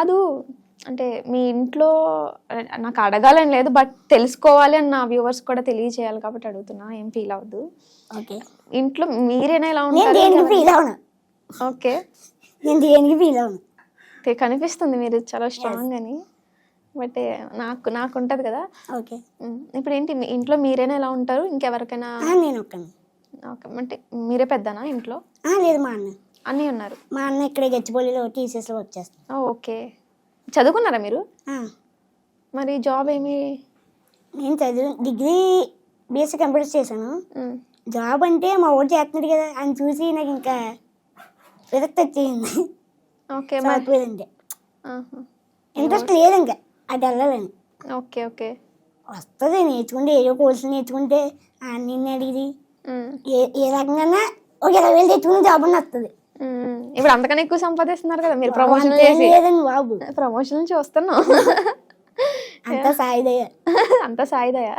కాదు అంటే మీ ఇంట్లో నాకు అడగాలని లేదు, బట్ తెలుసుకోవాలి అని నా వ్యూవర్స్ కూడా తెలియజేయాలి కాబట్టి అడుగుతున్నా, ఏం ఫీల్ అవ్వద్దు. ఓకే. ఇంట్లో మీరేనా ఎలా నేను ఉంటారు? దేనికి ఫీల్ అవును. ఓకే, నేను దేనికి ఫీల్ అవును. కనిపిస్తుంది మీరు చాలా స్ట్రాంగ్ అని, బట్ నాకు ఉంటుంది కదా. ఓకే. ఇప్పుడు ఏంటి మీ ఇంట్లో మీరేనా ఎలా ఉంటారు, ఇంకెవరికైనా? నేను ఒక్కని. ఓకే, అంటే మీరే పెద్దనా ఇంట్లో? లేదు, మా అన్న. అన్నీ ఉన్నారు. మా అన్న ఇక్కడే గచ్చిబౌలిలో టీసీఎస్లో వచ్చేస్తాను. ఓకే, చదువుకున్నారా మీరు? ఆ, మరి జాబ్ ఏమి? నేను డిగ్రీ బీఎస్సీ కంప్యూటర్స్ చేశాను. జాబ్ అంటే మా ఊరు చేస్తున్నాడు కదా అని చూసి నాకు ఇంకా విరక్తి వచ్చేసింది. ఓకే, సాఫ్ట్వేర్ అంటే ఇంట్రెస్ట్ లేదు ఇంకా అది వెళ్ళాలని. ఓకే ఓకే, వస్తుంది నేర్చుకుంటే, ఏదో కోర్సులు నేర్చుకుంటే నిన్ను అడిగి ఏ రకంగా ఒక 20,000 తెచ్చుకుని జాబ్ అని వస్తుంది. ఇప్పుడు అంతకన్నా ఎక్కువ సంపాదిస్తున్నారు కదా మీరు, ప్రమోషన్ లేదండి బాబు, ప్రమోషన్ నుంచి వస్తున్నాం. అంత సాయిదయ్య. అంత సాయిదయా?